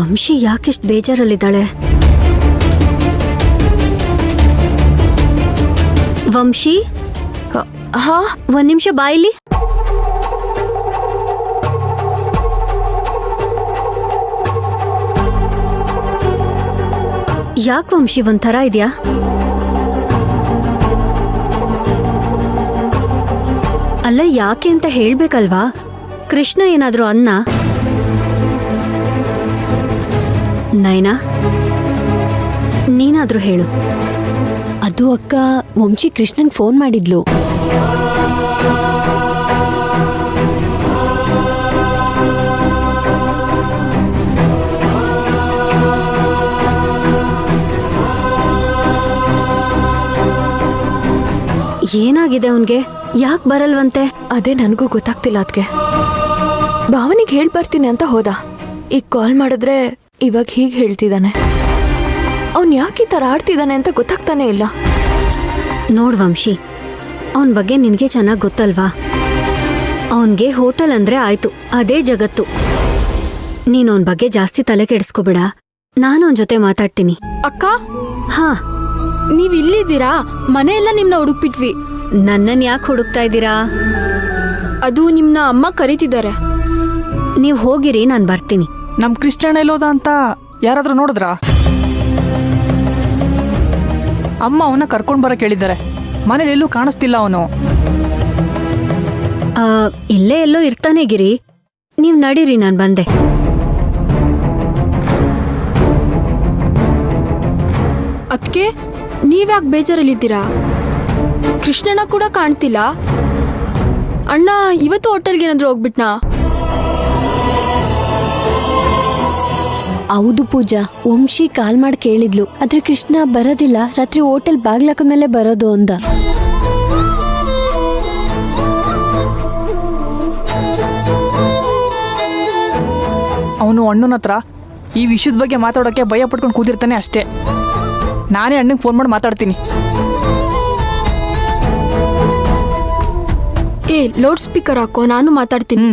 ವಂಶಿ ಯಾಕಿಷ್ಟು ಬೇಜಾರಲ್ಲಿದ್ದಾಳೆ? ವಂಶಿ, ಹಾ, ಒಂದ್ ನಿಮಿಷ ಬಾಯಿಲಿ. ಯಾಕೆ ವಂಶಿ ಒಂಥರ ಇದೆಯಾ? ಅಲ್ಲ, ಯಾಕೆ ಅಂತ ಹೇಳ್ಬೇಕಲ್ವಾ? ಕೃಷ್ಣ ಏನಾದ್ರೂ ಅನ್ನ? ನೈನಾ, ನೀನಾದ್ರೂ ಹೇಳು. ಅದು ಅಕ್ಕ, ವಂಶಿ ಕೃಷ್ಣನ್ ಫೋನ್ ಮಾಡಿದ್ಲು. ಏನಾಗಿದೆ ಅವನ್ಗೆ? ಯಾಕೆ ಬರಲ್ವಂತೆ? ಅದೇ ನನಗೂ ಗೊತ್ತಾಗ್ತಿಲ್ಲ ಅದ್ಕೆ. ಭಾವನಿಗೆ ಹೇಳ್ ಬರ್ತೀನಿ ಅಂತ ಹೋದ. ಈಗ ಕಾಲ್ ಮಾಡಿದ್ರೆ ಇವಾಗ ಹೀಗೆ ಹೇಳ್ತಿದ್ದಾನೆ. ಅವ್ನ್ ಯಾಕೆ ಈ ಥರ ಆಡ್ತಿದ್ದಾನೆ ಅಂತ ಗೊತ್ತಾಗ್ತಾನೆ ಇಲ್ಲ. ನೋಡ್ ವಂಶಿ, ಅವನ ಬಗ್ಗೆ ನಿನ್ಗೆ ಚೆನ್ನಾಗಿ ಗೊತ್ತಲ್ವಾ? ಅವನ್ಗೆ ಹೋಟೆಲ್ ಅಂದ್ರೆ ಆಯ್ತು, ಅದೇ ಜಗತ್ತು. ನೀನ್ ಅವನ ಬಗ್ಗೆ ಜಾಸ್ತಿ ತಲೆ ಕೆಡಿಸ್ಕೋಬೇಡ. ನಾನು ಅವನ ಜೊತೆ ಮಾತಾಡ್ತೀನಿ. ಅಕ್ಕ, ಹಾ, ನೀವ್ ಇಲ್ಲಿದ್ದೀರಾ? ಮನೆಯೆಲ್ಲ ನಿಮ್ನ ಹುಡುಕ್ಬಿಟ್ವಿ. ನನ್ನನ್ ಯಾಕೆ ಹುಡುಕ್ತಾ ಇದ್ದೀರಾ? ಅದು ನಿಮ್ನ ಅಮ್ಮ ಕರೀತಿದ್ದಾರೆ. ನೀವ್ ಹೋಗಿರಿ, ನಾನ್ ಬರ್ತೀನಿ. ನಮ್ ಕೃಷ್ಣಣ್ಣ ಎಲ್ಲೋದ ಅಂತ ಯಾರಾದ್ರೂ ನೋಡಿದ್ರಾ? ಅಮ್ಮ ಅವನ್ನ ಕರ್ಕೊಂಡ್ ಬರಕ್ ಹೇಳಿದ್ದಾರೆ. ಮನೇಲಿ ಎಲ್ಲೂ ಕಾಣಿಸ್ತಿಲ್ಲ ಅವನು. ಇಲ್ಲೇ ಎಲ್ಲೋ ಇರ್ತಾನೆ ಗಿರಿ. ನೀವ್ ನಡೀರಿ, ನಾನ್ ಬಂದೆ. ಅದ್ಕೆ ನೀವ್ಯಾಕೆ ಬೇಜಾರಲ್ಲಿದ್ದೀರಾ? ಕೃಷ್ಣಣ್ಣ ಕೂಡ ಕಾಣ್ತಿಲ್ಲ. ಅಣ್ಣ ಇವತ್ತು ಹೋಟೆಲ್ಗೆ ಏನಾದ್ರು ಹೋಗ್ಬಿಟ್ನಾ? ಹೌದು ಪೂಜಾ, ವಂಶಿ ಕಾಲ್ ಮಾಡಿ ಕೇಳಿದ್ಲು. ಆದ್ರೆ ಕೃಷ್ಣ ಬರೋದಿಲ್ಲ, ರಾತ್ರಿ ಹೋಟೆಲ್ ಬಾಗ್ಲಾಕದ್ಮೇಲೆ ಬರೋದು ಅಂದ. ಅವನು ಅಣ್ಣನ ಹತ್ರ ಈ ವಿಷಯದ ಬಗ್ಗೆ ಮಾತಾಡೋಕೆ ಭಯ ಪಟ್ಕೊಂಡು ಕೂತಿರ್ತಾನೆ ಅಷ್ಟೇ. ನಾನೇ ಅಣ್ಣಂಗೆ ಫೋನ್ ಮಾಡಿ ಮಾತಾಡ್ತೀನಿ. ಏ, ಲೌಡ್ ಸ್ಪೀಕರ್ ಹಾಕೋ, ನಾನು ಮಾತಾಡ್ತೀನಿ.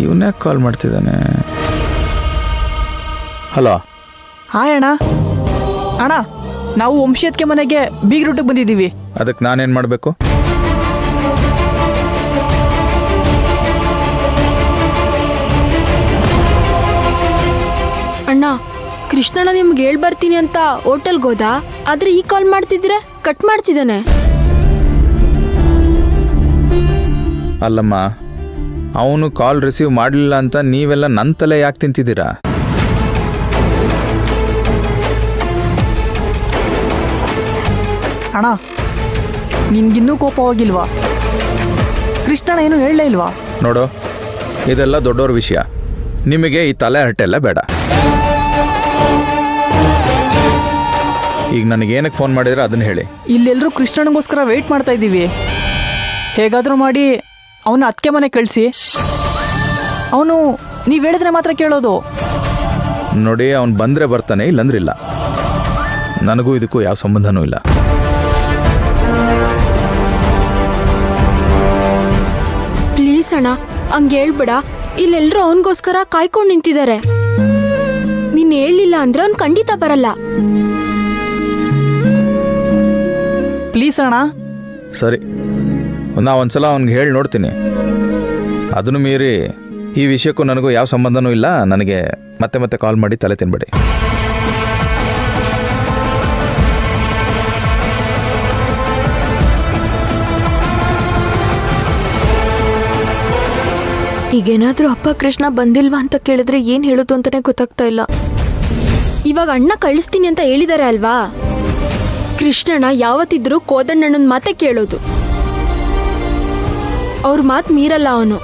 ಇವನ್ಯಾಕೆ ಕಾಲ್ ಮಾಡ್ತಿದ್ದಾನೆ? ಹಲೋ. ಹಾಯ್ ಅಣ್ಣ. ಅಣ್ಣ, ನಾವು ವಂಶಿಯತ್ಕೆ ಮನೆಗೆ ಬೀಗ್ ರೂಟಿಗೆ ಬಂದಿದ್ದೀವಿ. ಅದಕ್ಕೆ ನಾನೇನು ಮಾಡಬೇಕು? ಅಣ್ಣ, ಕೃಷ್ಣಣ್ಣ ನಿಮ್ಗೆ ಹೇಳ್ ಬರ್ತೀನಿ ಅಂತ ಹೋಟೆಲ್ಗೆ ಹೋದ. ಆದ್ರೆ ಈ ಕಾಲ್ ಮಾಡ್ತಿದ್ರೆ ಕಟ್ ಮಾಡ್ತಿದ್ದಾನೆ. ಅಲ್ಲಮ್ಮ, ಅವನು ಕಾಲ್ ರಿಸೀವ್ ಮಾಡಲಿಲ್ಲ ಅಂತ ನೀವೆಲ್ಲ ನನ್ನ ತಲೆ ಯಾಕೆ ತಿಂತಿದ್ದೀರಾ? ಅಣ್ಣ, ನಿನ್ಗಿನ್ನೂ ಕೋಪ ಹೋಗಿಲ್ವಾ? ಕೃಷ್ಣಣ್ಣ ಏನು ಹೇಳಲೇ ಇಲ್ವಾ? ನೋಡು, ಇದೆಲ್ಲ ದೊಡ್ಡವ್ರ ವಿಷಯ. ನಿಮಗೆ ಈ ತಲೆ ಹರಟೆಲ್ಲ ಬೇಡ. ಈಗ ನನಗೇನಕ್ಕೆ ಫೋನ್ ಮಾಡಿದ್ರೆ ಅದನ್ನು ಹೇಳಿ. ಇಲ್ಲೆಲ್ಲರೂ ಕೃಷ್ಣನಿಗೋಸ್ಕರ ವೆಯ್ಟ್ ಮಾಡ್ತಾ ಇದ್ದೀವಿ. ಹೇಗಾದರೂ ಮಾಡಿ ಅವನ ಅತ್ತಿಗೆ ಮನೆ ಕಳಿಸಿ. ಅವನು ನೀವು ಹೇಳಿದ್ರೆ ಮಾತ್ರ ಕೇಳೋದು. ನೋಡಿ, ಅವನು ಬಂದರೆ ಬರ್ತಾನೆ, ಇಲ್ಲಂದ್ರೆ ಇಲ್ಲ. ನನಗೂ ಇದಕ್ಕೂ ಯಾವ ಸಂಬಂಧನೂ ಇಲ್ಲ. ಪ್ಲೀಸ್ ಅಣ್ಣ, ಹಂಗೆ ಹೇಳ್ಬೇಡ. ಇಲ್ಲೆಲ್ಲರೂ ಅವನಿಗೋಸ್ಕರ ಕಾಯ್ಕೊಂಡು ನಿಂತಿದ್ದಾರೆ. ನೀನ್ ಹೇಳಿಲ್ಲ ಅಂದ್ರೆ ಅವ್ನು ಖಂಡಿತ ಬರಲ್ಲ. ಪ್ಲೀಸ್ ಅಣ್ಣ. ಸರಿ, ನಾ ಒಂದ್ಸಲ ಅವ್ನಿಗೆ ಹೇಳಿ ನೋಡ್ತೀನಿ. ಅದನ್ನು ಮೀರಿ ಈ ವಿಷಯಕ್ಕೂ ನನಗೂ ಯಾವ ಸಂಬಂಧನೂ ಇಲ್ಲ. ನನಗೆ ಮತ್ತೆ ಮತ್ತೆ ಕಾಲ್ ಮಾಡಿ ತಲೆ ತಿನ್ಬೇಡಿ. ಈಗೇನಾದ್ರೂ ಅಪ್ಪ ಕೃಷ್ಣ ಬಂದಿಲ್ವಾ ಅಂತ ಕೇಳಿದ್ರೆ ಏನ್ ಹೇಳೋದು ಅಂತಾನೆ ಗೊತ್ತಾಗ್ತಾ ಇಲ್ಲ. ಇವಾಗ ಅಣ್ಣ ಕಳಿಸ್ತೀನಿ ಅಂತ ಹೇಳಿದಾರೆ ಅಲ್ವಾ? ಕೃಷ್ಣಣ್ಣ ಯಾವತ್ತಿದ್ರೂ ಕೋದಣ್ಣನ ಮಾತೆ ಕೇಳೋದು. ಅವ್ರ ಮಾತು ಮೀರಲ್ಲ ಅವನು.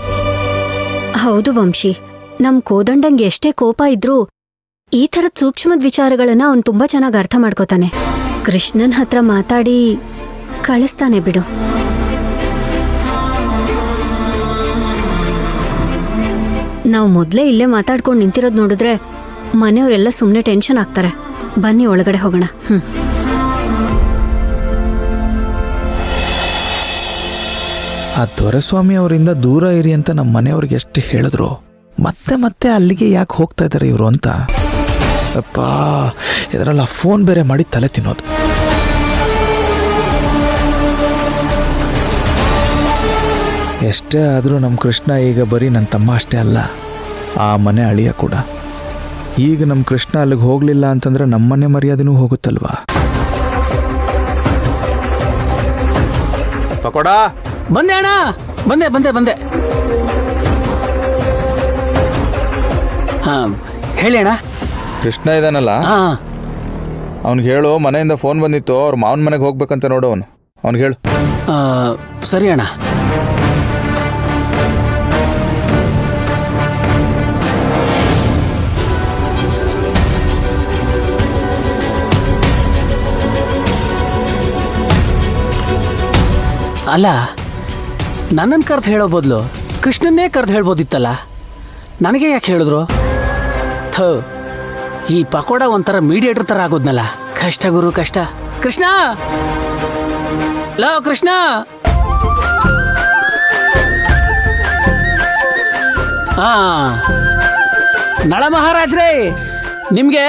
ಹೌದು ವಂಶಿ, ನಮ್ ಕೋದಂಡಂಗೆ ಎಷ್ಟೇ ಕೋಪ ಇದ್ರೂ ಈ ಥರದ ಸೂಕ್ಷ್ಮದ ವಿಚಾರಗಳನ್ನ ಅವನು ತುಂಬಾ ಚೆನ್ನಾಗಿ ಅರ್ಥ ಮಾಡ್ಕೋತಾನೆ. ಕೃಷ್ಣನ್ ಹತ್ರ ಮಾತಾಡಿ ಕಳಿಸ್ತಾನೆ ಬಿಡು. ನಾವು ಮೊದಲೇ ಇಲ್ಲೇ ಮಾತಾಡ್ಕೊಂಡು ನಿಂತಿರೋದು ನೋಡಿದ್ರೆ ಮನೆಯವರೆಲ್ಲ ಸುಮ್ಮನೆ ಟೆನ್ಷನ್ ಆಗ್ತಾರೆ. ಬನ್ನಿ ಒಳಗಡೆ ಹೋಗೋಣ. ಆ ದೊರೆಸ್ವಾಮಿ ಅವರಿಂದ ದೂರ ಇರಿ ಅಂತ ನಮ್ಮ ಮನೆಯವ್ರಿಗೆ ಎಷ್ಟು ಹೇಳಿದ್ರು, ಮತ್ತೆ ಮತ್ತೆ ಅಲ್ಲಿಗೆ ಯಾಕೆ ಹೋಗ್ತಾ ಇದ್ದಾರೆ ಇವರು ಅಂತ. ಅಪ್ಪ, ಇದರಲ್ಲ ಫೋನ್ ಬೇರೆ ಮಾಡಿ ತಲೆ ತಿನ್ನೋದು. ಎಷ್ಟೇ ಆದರೂ ನಮ್ಮ ಕೃಷ್ಣ ಈಗ ಬರೀ ನನ್ನ ತಮ್ಮ ಅಷ್ಟೇ ಅಲ್ಲ, ಆ ಮನೆ ಅಳಿಯ ಕೂಡ. ಈಗ ನಮ್ಮ ಕೃಷ್ಣ ಅಲ್ಲಿಗೆ ಹೋಗಲಿಲ್ಲ ಅಂತಂದ್ರೆ ನಮ್ಮನೆ ಮರ್ಯಾದೆನೂ ಹೋಗುತ್ತಲ್ವಾ. ಪಕೋಡ ಬಂದೆ ಅಣ್ಣ, ಬಂದೆ ಬಂದೆ ಬಂದೆ. ಹಾಂ ಹೇಳಿ ಅಣ್ಣ. ಕೃಷ್ಣ ಇದಾನಲ್ಲ, ಹಾಂ ಅವ್ನಿಗೆ ಹೇಳು ಮನೆಯಿಂದ ಫೋನ್ ಬಂದಿತ್ತು, ಅವ್ರ ಮಾವನ ಮನೆಗೆ ಹೋಗ್ಬೇಕಂತ ನೋಡು. ಅವ್ನಿಗೆ ಹೇಳು. ಸರಿ ಅಣ್ಣ. ಅಲ್ಲ, ನನ್ನನ್ನು ಕರೆದು ಹೇಳೋ ಬದಲು ಕೃಷ್ಣನ್ನೇ ಕರೆದು ಹೇಳ್ಬೋದಿತ್ತಲ್ಲ. ನನಗೆ ಯಾಕೆ ಹೇಳಿದ್ರು? ಥೋ, ಈ ಪಕೋಡ ಒಂಥರ ಮೀಡಿಯೇಟರ್ ಥರ ಆಗೋದ್ನಲ್ಲ. ಕಷ್ಟ ಗುರು, ಕಷ್ಟ. ಕೃಷ್ಣ, ಲೋ ಕೃಷ್ಣ. ಹಾ, ನಳ ಮಹಾರಾಜ್ರೇ, ನಿಮ್ಗೆ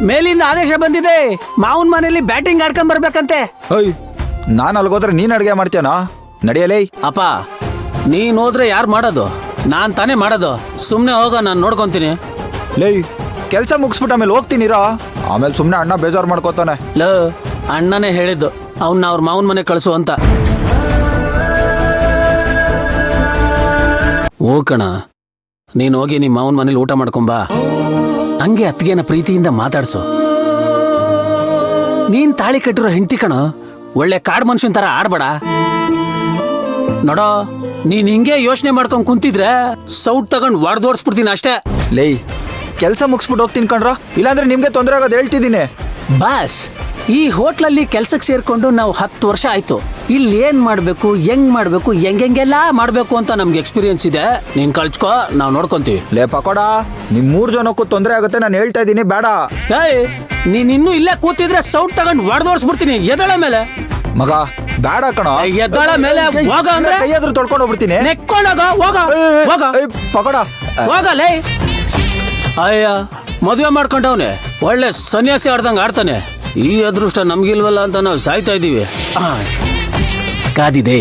ಮೇಲಿಂದ ಆದೇಶ ಬಂದಿದೆ. ಮಾವನ್ ಮನೇಲಿ ಬ್ಯಾಟಿಂಗ್ ಆಡ್ಕೊಂಡ್ ಬರ್ಬೇಕಂತೆ. ಅಯ್ಯ, ನಾನು ಅಲ್ಗೋದ್ರೆ ನೀನು ಅಡುಗೆ ಮಾಡ್ತೀಯನೋ? ನಡೆಯಲೇ. ಅಪ್ಪ, ನೀನ್ ಹೋದ್ರೆ ಯಾರು ಮಾಡೋದು? ನಾನ್ ತಾನೇ ಮಾಡೋದು. ಸುಮ್ಮನೆ ಹೋಗ, ನಾನು ನೋಡ್ಕೊಂತೀನಿ. ಲೇ, ಕೆಲಸ ಮುಗಿಸ್ಬಿಟ್ಟು ಆಮೇಲೆ ಹೋಗ್ತೀನಿರೋ. ಆಮೇಲೆ ಸುಮ್ಮನೆ ಅಣ್ಣ ಬೇಜಾರು ಮಾಡ್ಕೋತಾನೆ. ಲೋ, ಅಣ್ಣನೇ ಹೇಳಿದ್ದು ಅವನ್ನ ಅವ್ರ ಮಾವನ ಮನೆ ಕಳಿಸು ಅಂತ. ಓ ಕಣ, ನೀನು ಹೋಗಿ ನಿಮ್ಮ ಮಾವನ ಮನೇಲಿ ಊಟ ಮಾಡ್ಕೊಂಬಾ. ಹಂಗೆ ಅತ್ತಿಗೆನ ಪ್ರೀತಿಯಿಂದ ಮಾತಾಡ್ಸು. ನೀನ್ ತಾಳಿ ಕಟ್ಟಿರೋ ಹೆಂಡತಿ ಕಣ, ಒಳ್ಳೆ ಕಾಡ್ ಮನುಷ್ಯನ್ ತರ ಆಡ್ಬೇಡ. ನೋಡೋ, ನೀನ್ ಹಿಂಗೆ ಯೋಚನೆ ಮಾಡ್ಕೊಂಡ್ ಕುಂತಿದ್ರೆ ಸೌಟ್ ತಗೊಂಡ್ ಹೊಡೆದೋಡ್ಸ್ಬಿಡ್ತೀನಿ ಅಷ್ಟೇ. ಲೇ, ಕೆಲಸ ಮುಗಿಸ್ಬಿಟ್ಟು ಹೋಗ್ತೀನಿ ಕಣ್ರೋ, ಇಲ್ಲಾಂದ್ರೆ ನಿಮ್ಗೆ ತೊಂದರೆ ಆಗೋದು ಹೇಳ್ತಿದ್ದೀನಿ. ಬಾಸ್, ಈ ಹೋಟ್ಲಲ್ಲಿ ಕೆಲ್ಸಕ್ಕೆ ಸೇರ್ಕೊಂಡು ನಾವು 10 ವರ್ಷ ಆಯ್ತು. ಇಲ್ಲಿ ಏನ್ ಮಾಡ್ಬೇಕು, ಹೆಂಗ್ ಮಾಡ್ಬೇಕು, ಹೆಂಗೆಲ್ಲ ಮಾಡ್ಬೇಕು ಅಂತ ನಮ್ಗೆ ಎಕ್ಸ್ಪೀರಿಯನ್ಸ್ ಇದೆ. ನೀನ್ ಕಳ್ಸ್ಕೊ, ನಾವ್ ನೋಡ್ಕೊಂತೀವಿ. ಲೇ ಪಕೋಡ, ನಿಮ್ 3 ಜನಕ್ಕೂ ತೊಂದರೆ ಆಗುತ್ತೆ, ನಾನು ಹೇಳ್ತಾ ಇದ್ದೀನಿ, ಬೇಡ. ಏಯ್, ನೀನ್ ಇನ್ನೂ ಇಲ್ಲೇ ಕೂತಿದ್ರೆ ಸೌಟ್ ತಗೊಂಡ್ ಹೊಡೆದೋಡ್ಸ್ಬಿಡ್ತೀನಿ. ಎದಳ ಮೇಲೆ ಮಗ, ಬೇಡ ಕಣ. ಎದ್ದಾಳ ಮೇಲೆ ಹೋಗ ಅಂದ್ರೆ ಕೈಯಾದ್ರೂ ತೊಳ್ಕೊಂಡು ಹೋಗ್ಬಿಡ್ತೀನಿ. ನೆಕ್ಕೊಂಡೋಗ, ಹೋಗ ಹೋಗ ಪಕೋಡ, ಹೋಗಲೇ. ಅಯ್ಯ, ಮದುವೆ ಮಾಡ್ಕೊಂಡವನೆ ಒಳ್ಳೆ ಸನ್ಯಾಸಿ ಆಡ್ದಂಗೆ ಆಡ್ತಾನೆ. ಈ ಅದೃಷ್ಟ ನಮ್ಗಿಲ್ವಲ್ಲ ಅಂತ ನಾವು ಸಾಯ್ತಾ ಇದ್ದೀವಿ. ಕಾದಿದೆ.